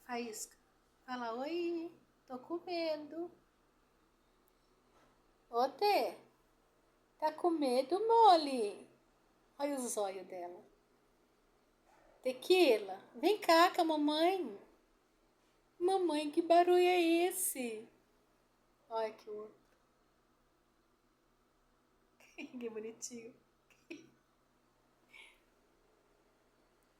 Faísca, fala oi, tô comendo. Ô, Tê, tá com medo, mole? Olha os olhos dela. Tequila, vem cá com a mamãe. Mamãe, que barulho é esse? Olha que outro. Que bonitinho.